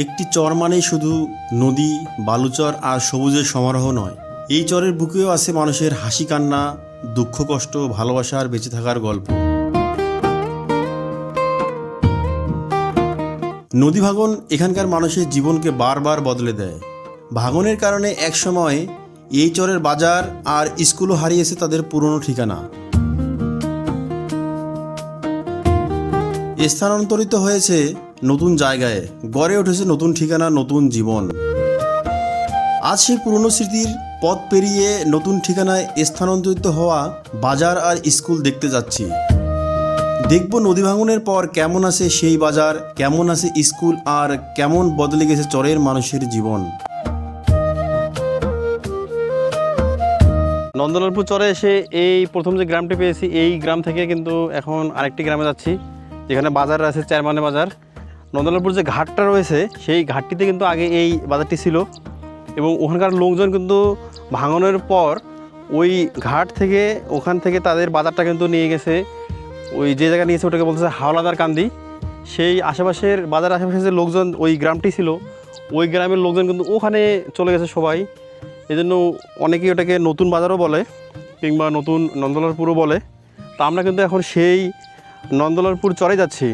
একটি চর মানেই শুধু নদী, বালুচর আর সবুজের সমারোহ নয়। এই চরের বুকেও আছে মানুষের হাসি কান্না, দুঃখ কষ্ট, ভালোবাসা আর বেঁচে থাকার গল্প। নদী ভাঙন এখানকার মানুষের জীবনকে বারবার বদলে দেয়। ভাঙনের কারণে একসময় এই চরের বাজার আর স্কুলও হারিয়েছে তাদের পুরনো ঠিকানা। স্থানান্তরিত হয়েছে নতুন জায়গায়, গড়ে উঠেছে নতুন ঠিকানা, নতুন জীবন। আজ সেই পুরনো স্মৃতির পথ পেরিয়ে নতুন ঠিকানায় স্থানান্তরিত হওয়া বাজার আর স্কুল দেখতে যাচ্ছি। দেখব নদী ভাঙনের পর কেমন আছে সেই বাজার, কেমন আছে স্কুল, আর কেমন বদলে গেছে চরের মানুষের জীবন। নন্দলালপুর চরে এসে এই প্রথম যে গ্রামটি পেয়েছি, এই গ্রাম থেকে কিন্তু এখন আরেকটি গ্রামে যাচ্ছি, যেখানে বাজার আছে চেয়ারম্যানে বাজার। নন্দলালপুর যে ঘাটটা রয়েছে সেই ঘাটটিতে কিন্তু আগে এই বাজারটি ছিল, এবং ওখানকার লোকজন কিন্তু ভাঙনের পর ওই ঘাট থেকে ওখান থেকে তাদের বাজারটা কিন্তু নিয়ে গেছে ওই যে জায়গা নিয়েছে ওটাকে বলতেছে হাওলাদার কান্দি। সেই আশেপাশের বাজার আশেপাশে যে লোকজন ওই গ্রামটি ছিল, ওই গ্রামের লোকজন কিন্তু ওখানে চলে গেছে সবাই। এই জন্য অনেকেই ওটাকে নতুন বাজারও বলে কিংবা নতুন নন্দলালপুরও বলে। তা আমরা কিন্তু এখন সেই নন্দলালপুর চরে যাচ্ছি।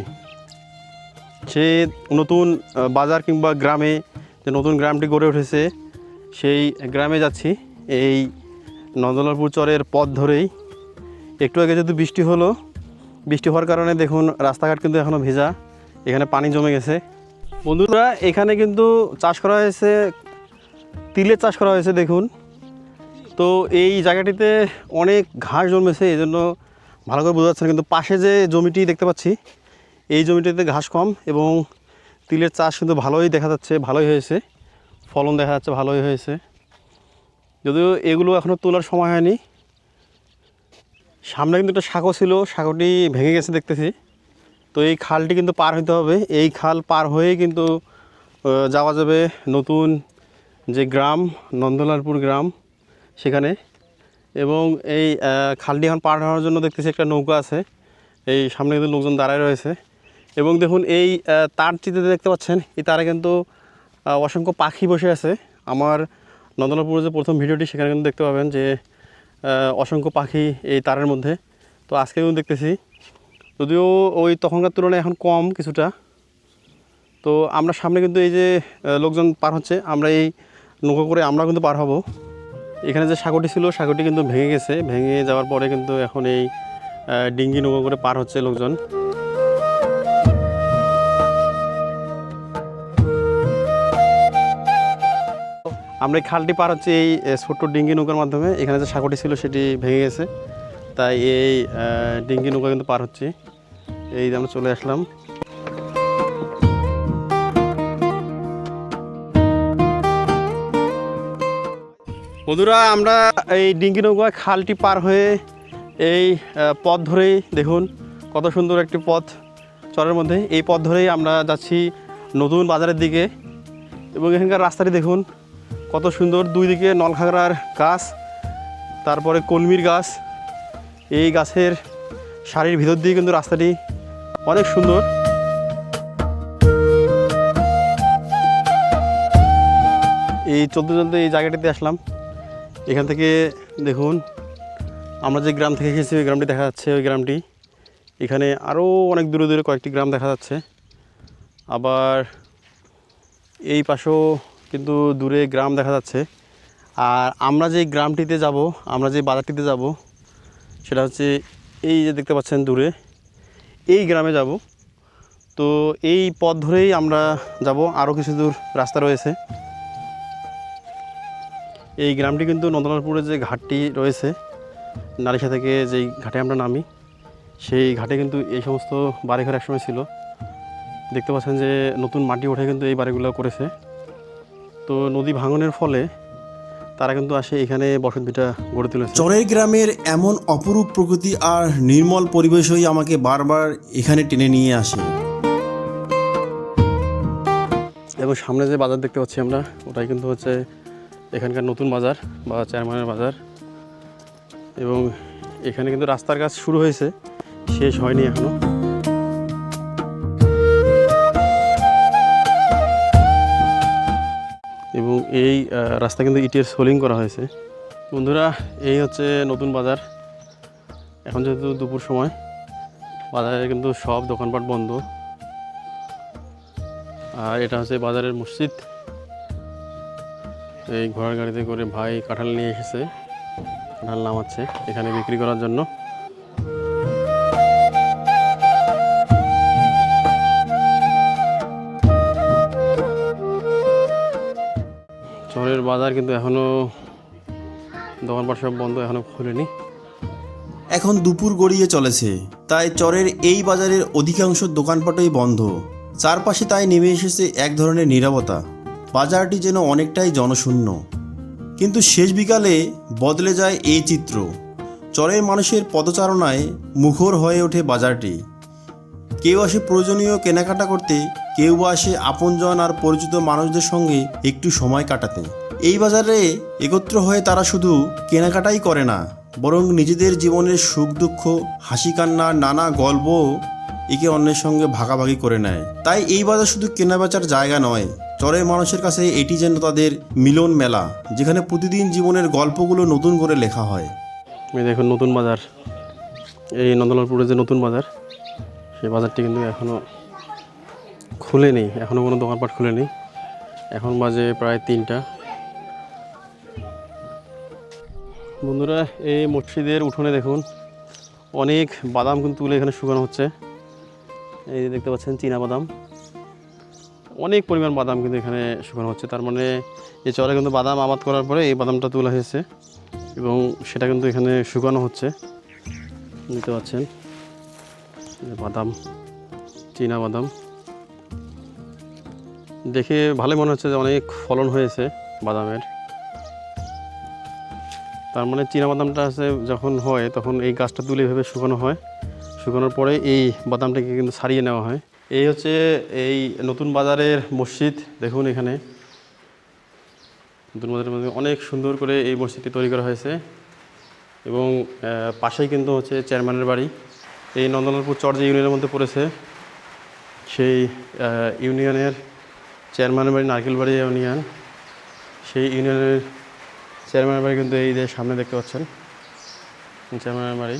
সে নতুন বাজার কিংবা গ্রামে যে নতুন গ্রামটি গড়ে উঠেছে সেই গ্রামে যাচ্ছি। এই নন্দলালপুর চরের পথ ধরেই একটু আগে যেহেতু বৃষ্টি হলো, বৃষ্টি হওয়ার কারণে দেখুন রাস্তাঘাট কিন্তু এখনও ভেজা, এখানে পানি জমে গেছে। বন্ধুরা, এখানে কিন্তু চাষ করা হয়েছে, তিলের চাষ করা হয়েছে দেখুন। তো এই জায়গাটিতে অনেক ঘাস জন্মেছে, এই জন্য ভালো করে বোঝা যাচ্ছে না, কিন্তু পাশে যে জমিটি দেখতে পাচ্ছি এই জমিটিতে ঘাস কম এবং তিলের চাষ কিন্তু ভালোই দেখা যাচ্ছে, ভালোই হয়েছে, ফলন দেখা যাচ্ছে ভালোই হয়েছে। যদিও এগুলো এখনও তোলার সময় হয়নি। সামনে কিন্তু একটা সাঁকো ছিল, সাঁকোটি ভেঙে গেছে দেখতেছি। তো এই খালটি কিন্তু পার হইতে হবে, এই খাল পার হয়েই কিন্তু যাওয়া যাবে নতুন যে গ্রাম নন্দলালপুর গ্রাম সেখানে। এবং এই খালটি এখন পার হওয়ার জন্য দেখতেছি একটা নৌকা আছে, এই সামনে কিন্তু লোকজন দাঁড়ায় রয়েছে। এবং দেখুন এই তারটিতে দেখতে পাচ্ছেন, এই তারে কিন্তু অসংখ্য পাখি বসে আছে। আমার নন্দলালপুরের যে প্রথম ভিডিওটি সেখানে কিন্তু দেখতে পাবেন যে অসংখ্য পাখি এই তারের মধ্যে। তো আজকে কিন্তু দেখতেছি, যদিও ওই তখনকার তুলনায় এখন কম কিছুটা। তো আমরা সামনে কিন্তু এই যে লোকজন পার হচ্ছে, আমরা এই নৌকা করে আমরা কিন্তু পার হব। এখানে যে সাঁকোটি ছিল সাঁকোটি কিন্তু ভেঙে গেছে, ভেঙে যাওয়ার পরে কিন্তু এখন এই ডিঙ্গি নৌকা করে পার হচ্ছে লোকজন। আমরা এই খালটি পার হচ্ছে এই ছোট্ট ডিঙ্গি নৌকার মাধ্যমে। এখানে যে সাঁকোটি ছিল সেটি ভেঙে গেছে, তাই এই ডিঙ্গি নৌকা কিন্তু পার হচ্ছে। এই যে আমরা চলে আসলাম। বন্ধুরা, আমরা এই ডিঙ্গি নৌকা খালটি পার হয়ে এই পথ ধরেই দেখুন কত সুন্দর একটি পথ চরের মধ্যে, এই পথ ধরেই আমরা যাচ্ছি নতুন বাজারের দিকে। এবং এখানকার রাস্তাটি দেখুন কত সুন্দর, দুই দিকে নলখাগড়ার গাছ, তারপরে কলমির গাছ। এই গাছের সারির ভিতর দিয়ে কিন্তু রাস্তাটি অনেক সুন্দর। এই চলতে চলতে এই জায়গাটিতে আসলাম। এখান থেকে দেখুন আমরা যে গ্রাম থেকে এসেছি ওই গ্রামটি দেখা যাচ্ছে, ওই গ্রামটি। এখানে আরও অনেক দূরে দূরে কয়েকটি গ্রাম দেখা যাচ্ছে। আবার এই পাশেও কিন্তু দূরে গ্রাম দেখা যাচ্ছে। আর আমরা যে গ্রামটিতে যাব, আমরা যে বাজারটিতে যাব সেটা হচ্ছে এই যে দেখতে পাচ্ছেন দূরে, এই গ্রামে যাব। তো এই পথ ধরেই আমরা যাব, আরও কিছু দূর রাস্তা রয়েছে। এই গ্রামটি কিন্তু নন্দলালপুরে যে ঘাটটি রয়েছে, নারিশা থেকে যেই ঘাটে আমরা নামি, সেই ঘাটে কিন্তু এই সমস্ত বাড়িঘর একসময় ছিল। দেখতে পাচ্ছেন যে নতুন মাটি উঠে কিন্তু এই বাড়িগুলো করেছে। তো নদী ভাঙনের ফলে তারা কিন্তু আসে এখানে বসত ভিটা গড়ে তুলেছে। চরের গ্রামের এমন অপরূপ প্রকৃতি আর নির্মল পরিবেশই আমাকে বারবার এখানে টেনে নিয়ে আসে। এবং সামনে যে বাজার দেখতে পাচ্ছি আমরা, ওটাই কিন্তু হচ্ছে এখানকার নতুন বাজার বা চেয়ারম্যানের বাজার। এবং এখানে কিন্তু রাস্তার কাজ শুরু হয়েছে, শেষ হয়নি এখনো। এবং এই রাস্তা কিন্তু ইটের সোলিং করা হয়েছে। বন্ধুরা, এই হচ্ছে নতুন বাজার। এখন যেহেতু দুপুর সময়, বাজারে কিন্তু সব দোকানপাট বন্ধ। আর এটা হচ্ছে বাজারের মসজিদ। এই ঘোড়ার গাড়িতে করে ভাই কাঁঠাল নিয়ে এসেছে, কাঁঠাল নামাচ্ছে এখানে বিক্রি করার জন্য। শহরের বাজার কিন্তু এখনও দোকানপাট সব বন্ধ, এখনও খোলেনি। এখন দুপুর গড়িয়ে চলেছে, তাই চরের এই বাজারের অধিকাংশ দোকানপাটই বন্ধ। চারপাশে তাই নেমে এসেছে এক ধরনের নীরবতা। বাজারটি যেন অনেকটাই জনশূন্য। কিন্তু শেষ বিকালে বদলে যায় এই চিত্র। চরের মানুষের পদচারণায় মুখর হয়ে ওঠে বাজারটি। কেউ আসে প্রয়োজনীয় কেনাকাটা করতে, কেউ বা আসে আপনজন আর পরিচিত মানুষদের সঙ্গে একটু সময় কাটাতে। এই বাজারে একত্র হয়ে তারা শুধু কেনাকাটাই করে না, বরং নিজেদের জীবনের সুখ দুঃখ, হাসি কান্না, নানা গল্প একে অন্যের সঙ্গে ভাগাভাগি করে নেয়। তাই এই বাজার শুধু কেনাবেচার জায়গা নয়, চরের মানুষের কাছে এটি যেন তাদের মিলন মেলা, যেখানে প্রতিদিন জীবনের গল্পগুলো নতুন করে লেখা হয়। এই দেখুন নতুন বাজার, এই নন্দলালপুরের যে নতুন বাজার, সেই বাজারটি কিন্তু এখনও খুলেনি, এখনও কোনো দোকানপাট খুলেনি। এখন বাজে প্রায় 3টা। বন্ধুরা, এই মসজিদের উঠোনে দেখুন অনেক বাদাম কিন্তু তুলে এখানে শুকানো হচ্ছে। এই যে দেখতে পাচ্ছেন চীনা বাদাম, অনেক পরিমাণ বাদাম কিন্তু এখানে শুকানো হচ্ছে। তার মানে এই চরে কিন্তু বাদাম আবাদ করার পরে এই বাদামটা তোলা হয়েছে এবং সেটা কিন্তু এখানে শুকানো হচ্ছে। দেখতে পাচ্ছেন বাদাম, চীনা বাদাম, দেখে ভালোই মনে হচ্ছে যে অনেক ফলন হয়েছে বাদামের। তার মানে চীনা বাদামটা আছে যখন হয় তখন এই গাছটা তুলে এভাবে শুকানো হয়, শুকানোর পরে এই বাদামটাকে কিন্তু ছাড়িয়ে নেওয়া হয়। এই হচ্ছে এই নতুন বাজারের মসজিদ। দেখুন এখানে নতুন বাজারের মধ্যে অনেক সুন্দর করে এই মসজিদটি তৈরি করা হয়েছে এবং পাশেই কিন্তু হচ্ছে চেয়ারম্যানের বাড়ি। এই নন্দলালপুর চর যে ইউনিয়নের মধ্যে পড়েছে, সেই ইউনিয়নের চেয়ারম্যানের বাড়ি নারকেলবাড়ি ইউনিয়ন, সেই ইউনিয়নের চেয়ারম্যানের বাড়ি কিন্তু এই যে সামনে দেখতে পাচ্ছেন চেয়ারম্যানের বাড়ি।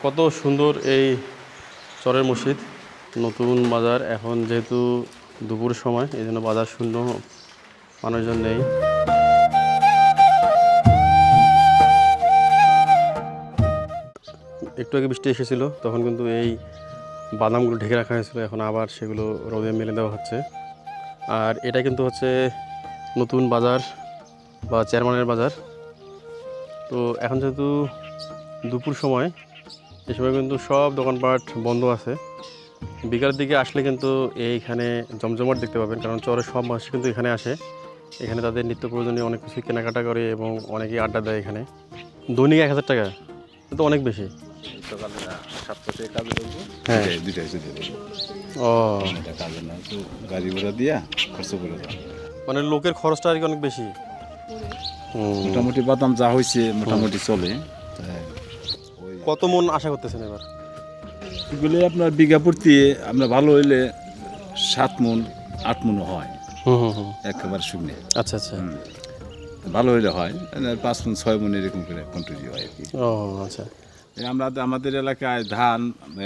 কত সুন্দর এই চরের মসজিদ। নতুন বাজার, এখন যেহেতু দুপুর সময় এই জন্য বাজার শূন্য, মানুষজন নেই। একটু আগে বৃষ্টি এসেছিল, তখন কিন্তু এই বাদামগুলো ঢেকে রাখা হয়েছিল, এখন আবার সেগুলো রোদে মেলে দেওয়া হচ্ছে। আর এটা কিন্তু হচ্ছে নতুন বাজার বা চেয়ারম্যানের বাজার। তো এখন যেহেতু দুপুর সময়, এ সময় কিন্তু সব দোকানপাট বন্ধ আছে। বিকালের দিকে আসলে কিন্তু এইখানে জমজমাট দেখতে পাবেন, কারণ চরের সব মানুষ কিন্তু এখানে আসে। এখানে তাদের নিত্য প্রয়োজনীয় অনেক কিছু কেনাকাটা করে এবং অনেকেই আড্ডা দেয় এখানে। দৈনিক 1000 টাকা, তো অনেক বেশি। সকালে 7টা থেকে কাজে করবো, হ্যাঁ। দুইটায় চলে যাবো। ও, এটা কাজে না তো গাড়ি ঘোড়া দিয়া খরচ করে যাবো। মানে লোকের খরচটা আর কি অনেক বেশি। মোটামুটি বাদাম যা হয়েছে মোটামুটি চলে। কত মন আশা করতেছেন এবার? এগুলো আপনার বিঘা প্রতি আমরা ভালো হইলে 7 মণ 8 মণও হয় একেবারে শূন্য। আচ্ছা আচ্ছা, ভালো হইলে হয় 5 মণ 6 মণ এরকম করে কন্টিনিউ হয় আর কি। ও আচ্ছা। আমরা আমাদের এলাকায় ধান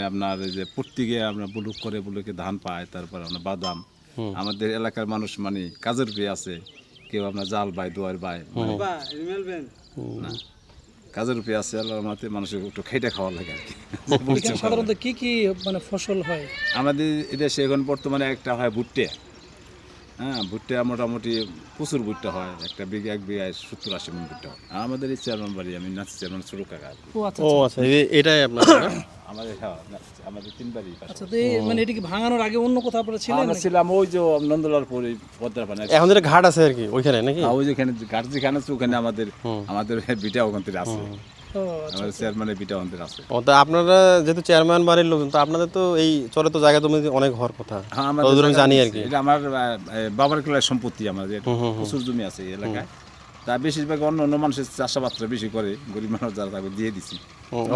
আপনার যে প্রত্যেকে আমরা বুলুকে ধান পায়, তারপর আমরা বাদাম। আমাদের এলাকার মানুষ মানে কাজের উপরে আছে, কেউ আপনার জাল বাই, দোয়ার বাই, না কাজের উপরে আছে। আল্লাহর রহমতে মানুষের একটু খেটে খাওয়া লাগে আর কি। সাধারণত কি কি মানে ফসল হয় আমাদের এদেশে এখন বর্তমানে একটা হয় ভুট্টে। হ্যাঁ, ভুট্টা মোটামুটি প্রচুর ভুট্টা হয়, একটা বিঘা 1 বিঘায় 70-80 মণ ভুট্টা হয়। আমাদের এই চেয়ারম্যান বাড়ি, আমি নাচি চেয়ারম্যান ছোট কাকা। ও আচ্ছা ও আচ্ছা, এটাই আপনার? আমাদের হ্যাঁ আমাদের 3 বাড়ি। আচ্ছা, তো এই মানে এটা কি ভাঙানোর আগে অন্য কোথাও আপনারা ছিলেন আমরা নাকি? ছিলাম ওই যে নন্দলালপুর এই পদ্মার পানে। এখন যেটা ঘাট আছে আর কি ওইখানে নাকি? ওই যেখানে ঘাট যেখানে আছে ওখানে আমাদের বিটা ওখান থেকে আছে। ও আচ্ছা, আমাদের চেয়ারম্যানের বিটা ওখান থেকে আছে। ও, তা আপনারা যেহেতু চেয়ারম্যান বাড়ির লোকজন, তো আপনাদের তো এই চরে তো জায়গা জমি অনেক হওয়ার কথা। হ্যাঁ, ততদূর আমি জানি আর কি। এটা আমার বাবার কেলার সম্পত্তি, আমাদের প্রচুর জমি আছে এই এলাকায়। তা বেশিরভাগ অন্য মানুষের চাষাবাদটা বেশি করে, গরিব মানুষ যারা তাকে দিয়ে দিছি।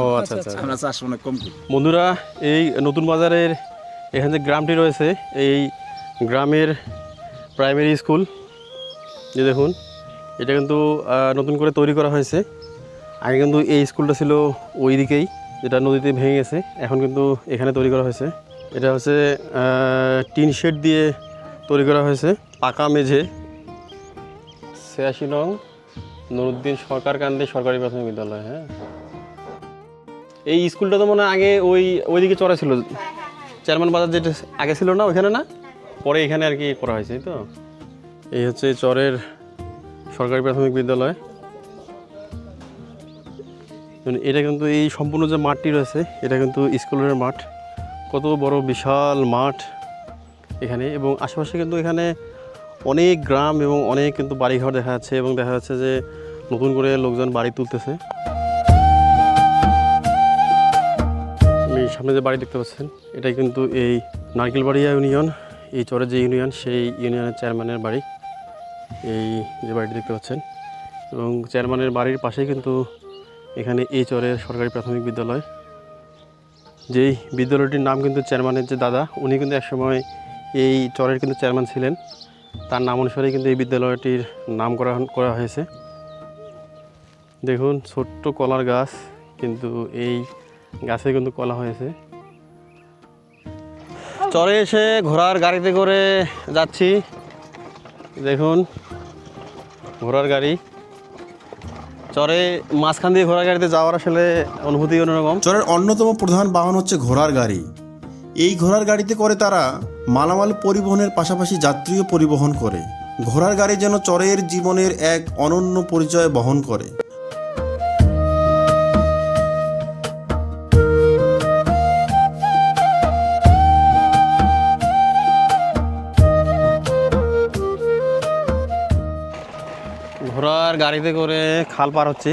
ও আচ্ছা আচ্ছা। আমরা চাষ অনেক কম করি। বন্ধুরা, এই নতুন বাজারের এখানে যে গ্রামটি রয়েছে, এই গ্রামের প্রাইমারি স্কুল। যে দেখুন, এটা কিন্তু নতুন করে তৈরি করা হয়েছে। আগে কিন্তু এই স্কুলটা ছিল ওই দিকেই, যেটা নদীতে ভেঙে গেছে, এখন কিন্তু এখানে তৈরি করা হয়েছে। এটা হচ্ছে টিন শেড দিয়ে তৈরি করা হয়েছে, পাকা মেঝে। ৮৬ নং নুরুদ্দিন সরকার কান্দি সরকারি প্রাথমিক বিদ্যালয়। হ্যাঁ, এই স্কুলটা তো মনে হয় আগে ওইদিকে চড়া ছিল, চেয়ারম্যান বাজার যেটা আগে ছিল না, ওইখানে না, পরে এখানে আর কি করা হয়েছে। তো এই হচ্ছে চরের সরকারি প্রাথমিক বিদ্যালয়। এটা কিন্তু এই সম্পূর্ণ যে মাঠটি রয়েছে, এটা কিন্তু স্কুলের মাঠ। কত বড় বিশাল মাঠ এখানে, এবং আশেপাশে কিন্তু এখানে অনেক গ্রাম এবং অনেক কিন্তু বাড়িঘর দেখা যাচ্ছে, এবং দেখা যাচ্ছে যে নতুন করে লোকজন বাড়ি তুলতেছে। আমি সামনে যে বাড়ি দেখতে পাচ্ছেন, এটাই কিন্তু এই নারকেলবাড়িয়া ইউনিয়ন, এই চরের যে ইউনিয়ন, সেই ইউনিয়নের চেয়ারম্যানের বাড়ি। এই যে বাড়িটি দেখতে পাচ্ছেন, এবং চেয়ারম্যানের বাড়ির পাশেই কিন্তু এখানে এই চরের সরকারি প্রাথমিক বিদ্যালয়। যেই বিদ্যালয়টির নাম কিন্তু চেয়ারম্যানের যে দাদা, উনি কিন্তু একসময় এই চরের কিন্তু চেয়ারম্যান ছিলেন। তার নাম অনুসারেই কিন্তু এই বিদ্যালয়টির নামকরণ করা হয়েছে। দেখুন, ছোট্ট কলার গাছ, কিন্তু এই গাছে কিন্তু কলা হয়েছে। চরে এসে ঘোড়ার গাড়িতে করে যাচ্ছি। দেখুন, ঘোড়ার গাড়ি, চরে মাঝখান দিয়ে ঘোড়ার গাড়িতে যাওয়ার আসলে অনুভূতি অন্যরকম। চরের অন্যতম প্রধান বাহন হচ্ছে ঘোড়ার গাড়ি। এই ঘোড়ার গাড়িতে করে তারা মালামাল পরিবহনের পাশাপাশি যাত্রীও পরিবহন করে। ঘোড়ার গাড়ি যেন চরের জীবনের এক অনন্য পরিচয় বহন করে। ঘোড়ার গাড়িতে করে খাল পার হচ্ছে,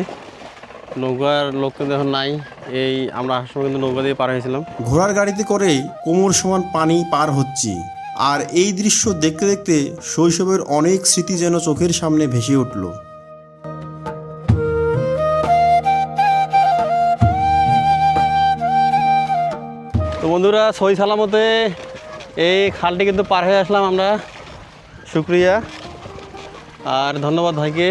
নৌকার লোক কিন্তু এখন নাই। এই আমরা আসার সময় কিন্তু নৌকা দিয়ে পার হয়েছিলাম। ঘোড়ার গাড়িতে করেই কোমর সমান পানি পার হচ্ছি, আর এই দৃশ্য দেখতে দেখতে শৈশবের অনেক স্মৃতি যেন চোখের সামনে ভেসে উঠল। তো বন্ধুরা, সহি সালামতে এই খালটি কিন্তু পার হয়ে আসলাম আমরা। শুক্রিয়া আর ধন্যবাদ ভাইকে।